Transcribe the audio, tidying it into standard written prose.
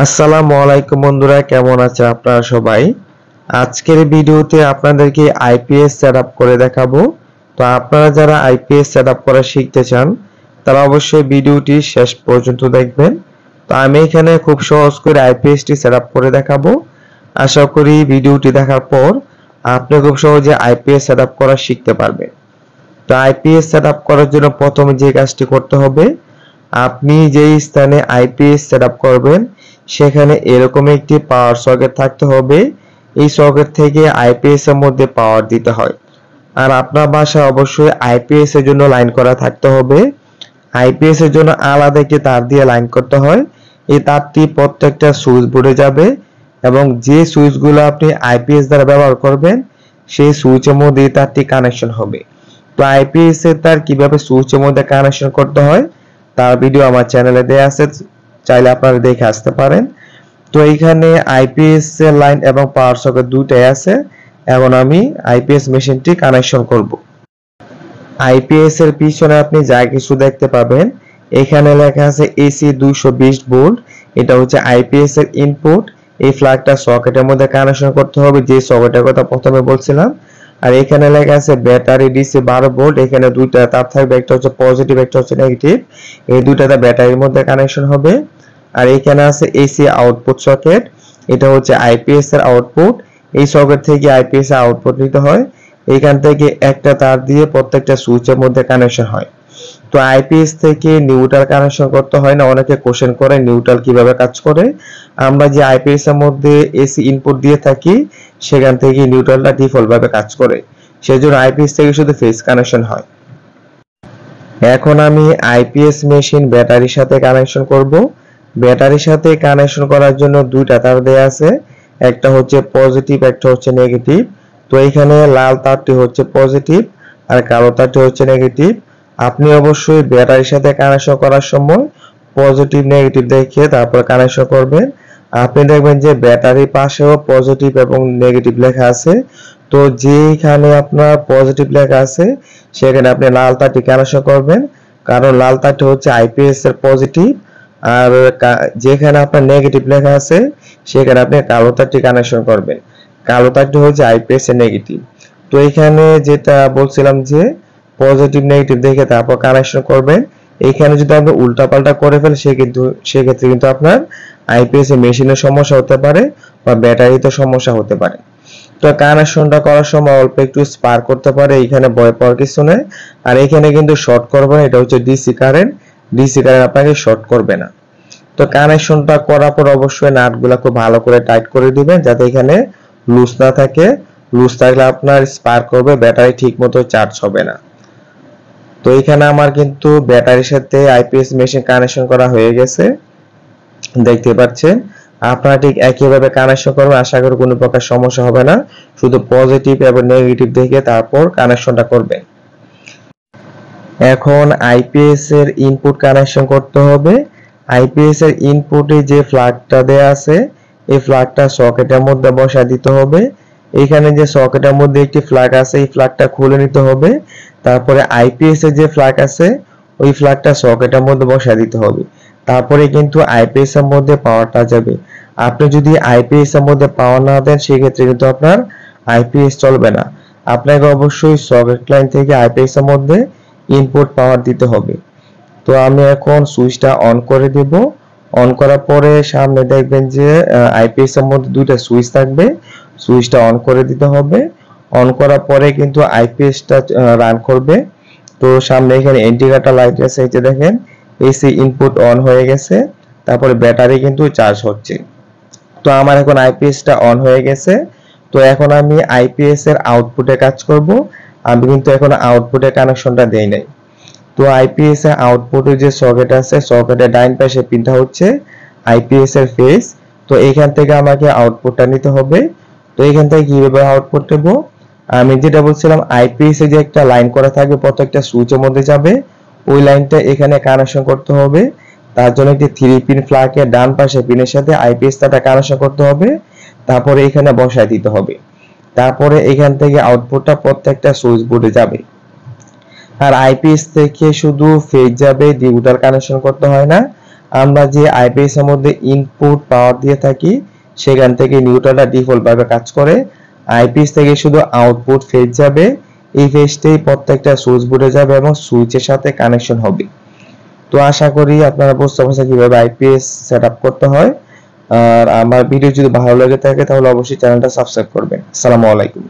আসসালামু আলাইকুম বন্ধুরা, কেমন আছেন আপনারা সবাই? আজকের ভিডিওতে আপনাদেরকে আইপিএস সেটআপ করে দেখাবো। তো আপনারা যারা আইপিএস সেটআপ করা শিখতে চান তারা অবশ্যই ভিডিওটি শেষ পর্যন্ত দেখবেন। তো আমি এখানে খুব সহজ করে আইপিএসটি সেটআপ করে দেখাবো। আশা করি ভিডিওটি দেখার পর আপনি খুব সহজে আইপিএস সেটআপ করা শিখতে পারবেন। তো আইপিএস সেটআপ করার জন্য প্রথমে যে কাজটি করতে হবে, আপনি যেই স্থানে আইপিএস সেটআপ করবেন সেখানে এরকম একটি পাওয়ার সকেট থাকতে হবে। এই সকেট থেকে আইপিএস এর মধ্যে পাওয়ার দিতে হয়। আর আপনার বাসায় অবশ্যই আইপিএস এর জন্য লাইন করা থাকতে হবে। আইপিএস এর জন্য আলাদা একটি তার দিয়ে লাইন করতে হয়। এই তারটি প্রত্যেকটা সুইচ বোর্ডে যাবে এবং যে সুইচগুলো আপনি আইপিএস দ্বারা ব্যবহার করবেন সেই সুইচের মধ্যে এই তারটি কানেকশন হবে। তো আইপিএস এর তার কিভাবে সুইচের মধ্যে কানেকশন করতে হয় তার ভিডিও আমার চ্যানেলে দেয়া আছে, চাইলে আপনারা দেখে আসতে পারেন। তো এইখানে আইপিএস এর লাইন এবং পাওয়ার সকেট দুটোই আছে। এখন আমি আইপিএস মেশিনটি কানেকশন করব। আইপিএস এর পিছনে আপনি যা কিছু দেখতে পাবেন, এখানে লেখা আছে এসি 220 ভোল্ট। এটা হচ্ছে আইপিএস এর ইনপুট। এই ফ্ল্যাগটা সকেটের মধ্যে কানেকশন করতে হবে, যে সকেটের কথা প্রথমে বলছিলাম। আর এখানে লেখা আছে ব্যাটারি ডিসি 12 ভোল্ট। এখানে দুইটা তার থাকবে, একটা হচ্ছে পজিটিভ, একটা হচ্ছে নেগেটিভ। এই দুইটাতে ব্যাটারির মধ্যে কানেকশন হবে। আর এখানে আছে এসি আউটপুট সকেট। এটা হচ্ছে আইপিএস এর আউটপুট। এই সকেট থেকে আইপিএস এর আউটপুট নিতে হয়। এখান থেকে একটা তার দিয়ে প্রত্যেকটা সুইচের মধ্যে কানেকশন হয়। তো আইপিএস থেকে নিউট্রাল কানেকশন করতে হয় না। অনেকে কোশ্চেন করে নিউট্রাল কিভাবে কাজ করে। আমরা যে আইপিএস এর মধ্যে এসি ইনপুট দিয়ে থাকি সেখান থেকে নিউট্রালটা ডিফল্ট ভাবে কাজ করে। সেজন্য আইপিএস থেকে শুধু ফেজ কানেকশন হয়। এখন আমি আইপিএস মেশিন ব্যাটারির সাথে কানেকশন করব। ব্যাটারির সাথে কানেকশন করার জন্য দুইটা তার দেয়া আছে, একটা হচ্ছে পজিটিভ, একটা হচ্ছে নেগেটিভ। তো এখানে লাল তারটি হচ্ছে পজিটিভ আর কালো তারটি হচ্ছে নেগেটিভ। আপনি অবশ্যই ব্যাটারির সাথে কানেকশন করার সময় পজিটিভ নেগেটিভ দেখে তারপর কানেকশন করবেন। আপনি দেখবেন যে ব্যাটারির পাশেও পজিটিভ এবং নেগেটিভ লেখা আছে। তো যেখানে আপনার পজিটিভ লেখা আছে সেখানে আপনি লাল তারটি কানেকশন করবেন, কারণ লাল তারটি হচ্ছে আইপিএস এর পজিটিভ। আর যেখানে আপনার নেগেটিভ লেখা আছে সেখানে আপনি কালো তারটি কানেকশন করবেন, কালো তারটি হচ্ছে আইপিএস এর নেগেটিভ। তো এখানে যেটা বলছিলাম যে পজিটিভ নেগেটিভ দেখে তারপর কানেকশন করবেন। এখানে যদি আপনি উল্টাপাল্টা করে ফেলেন সেক্ষেত্রে কিন্তু আপনার আইপিএস এর মেশিনের সমস্যা হতে পারে বা ব্যাটারিতে সমস্যা হতে পারে। তো কানেকশনটা করার সময় অল্প একটু স্পার্ক করতে পারে, এখানে ভয় পাওয়ার কিছু নেই। আর এখানে কিন্তু শর্ট করবে না, এটা হচ্ছে ডিসি কারেন্ট। ডিসি কারেন্ট আপনাকে শর্ট করবে না। তো কানেকশনটা করার পর অবশ্যই নাটগুলা খুব ভালো করে টাইট করে দিবেন যাতে এখানে লুজ না থাকে। লুজ থাকলে আপনার স্পার্ক করবে, ব্যাটারি ঠিকমতো চার্জ হবে না। তো এখানে আমার কিন্তু ব্যাটারির সাথে আইপিএস মেশিন কানেকশন করা হয়ে গেছে, দেখতে পাচ্ছেন। আপনারা ঠিক একইভাবে কানেকশন করবেন, আশা করি কোনো প্রকার সমস্যা হবে না। শুধু পজিটিভ এবং নেগেটিভ দেখে তারপর কানেকশনটা করবেন। এখন আইপিএস এর ইনপুট কানেকশন করতে হবে। আইপিএস এর ইনপুটে যে ফ্ল্যাগটা দেয়া আছে এই ফ্ল্যাগটা সকেটের মধ্যে বসায় দিতে হবে। এখানে যে সকেটের মধ্যে একটি ফ্ল্যাগ আছে এই ফ্ল্যাগটা খুলে নিতে হবে। তারপরে আইপিএস এর যে ফ্ল্যাগ আছে ওই ফ্ল্যাগটা সকেটের মধ্যে বসায় দিতে হবে। তারপরে কিন্তু আইপিএস এর মধ্যে পাওয়ারটা যাবে। আপনি যদি আইপিএস এর মধ্যে পাওয়ার না দেন সেক্ষেত্রে কিন্তু আপনার আইপিএস চলবে না। আপনাকে অবশ্যই সকেট লাইন থেকে আইপিএস এর মধ্যে ইনপুট পাওয়ার দিতে হবে। তো আমি এখন সুইচটা অন করে দেব। অন করার পরে সামনে দেখবেন যে আইপিএস এর মধ্যে দুইটা সুইচ থাকবে, সুইচটা অন করে দিতে হবে। অন করার পরে কিন্তু আইপিএসটা রান করবে। তো সামনে এখানে ইন্ডিকেটর লাইট আছে, এই যে দেখেন এসি ইনপুট অন হয়ে গেছে। তারপরে ব্যাটারি কিন্তু চার্জ হচ্ছে। তো আমার এখন আইপিএসটা অন হয়ে গেছে। তো এখন আমি আইপিএস এর আউটপুটে কাজ করব। আমি কিন্তু এখন আউটপুটে কানেকশনটা দেই নাই। তো আইপিএস এর আউটপুটে যে সকেট আছে সকেটের ডাইন পাশে পিনটা হচ্ছে আইপিএস এর ফেজ। তো এখান থেকে আমাকে আউটপুটটা নিতে হবে। তো এখান থেকে কিভাবে আউটপুট নেব, আমি যেটা বলছিলাম আইপিএস এ যে একটা লাইন করা থাকবে প্রত্যেকটা সুইচের মধ্যে যাবে, ওই লাইনটা এখানে কানেকশন করতে হবে। তার জন্য একটি 3 পিন ফ্ল্যাগের ডান পাশে পিনের সাথে আইপিএস তারটা কানেকশন করতে হবে। তারপরে এখানে বসায় দিতে হবে। তারপরে এখান থেকে আউটপুটটা প্রত্যেকটা সুইচ বোর্ডে যাবে। আর আইপিএস থেকে শুধু ফেজ যাবে, নিউট্রাল কানেকশন করতে হয় না। আমরা যে আইপিএস এর মধ্যে ইনপুট পাওয়ার দিয়ে থাকি সেখান থেকে নিউট্রালটা ডিফল্ট ভাবে কাজ করে। আইপিএস থেকে শুধু আউটপুট ফেজ যাবে, এই ফেজটাই প্রত্যেকটা সুইচ বোর্ডে যাবে এবং সুইচের সাথে কানেকশন হবে। তো আশা করি আপনারা বুঝতে পারছেন কিভাবে আইপিএস সেটআপ করতে হয়। আর আমার ভিডিও যদি ভালো লেগে থাকে তাহলে অবশ্যই চ্যানেলটা সাবস্ক্রাইব করবেন। আসসালামু আলাইকুম।